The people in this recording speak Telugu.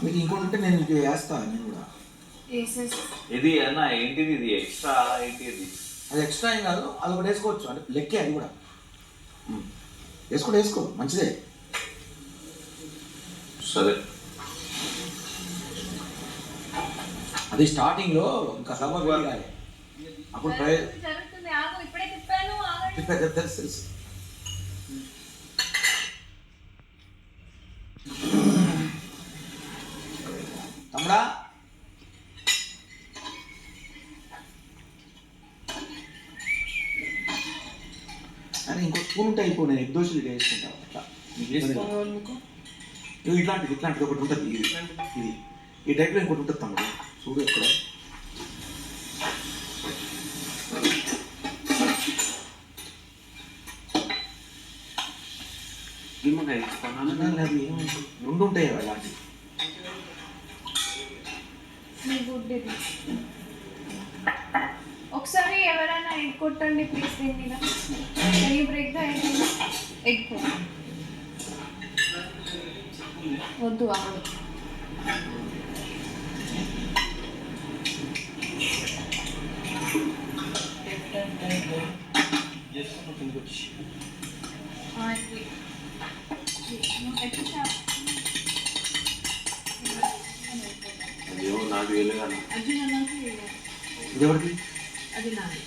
మీకు ఇంకోటి ఉంటే నేను మీకు వేస్తాను. నేను కూడా ఇది అన్న ఏంటిది, ఇది ఎక్స్ట్రా ఏంటిది? అది ఎక్స్ట్రా ఏం కాదు, అది ఒకటి వేసుకోవచ్చు, అంటే లెక్కే అది కూడా. వేసుకో మంచిదే. సరే, అది స్టార్టింగ్లో ఇంకా సభ వెళ్ళాలి, అప్పుడు తెలుసు. తమ్ముడా అని ఇంకో స్పూన్ ఉంటే అయిపో, నేను ఎగ్ దోశలు ఇట్లా వేసుకుంటాను. అట్లా ఇట్లాంటిది ఒకటి ఉంటుంది. ఇది ఈ టైప్లో ఇంకోటి ఉంటుంది తమ్ముడు, చూడు ఎక్కడ. రెండు ఉంటాయి అలాంటివి. ఒకసారి ఎవరైనా ఎగ్ కొట్టండి ప్లీజ్. దీని మీద బ్రేక్ ద ఎగ్ వద్దు అవ్వదు. అయ్యో నాకు వెళ్ళగా ఇది ఎవరికి? అది నాది.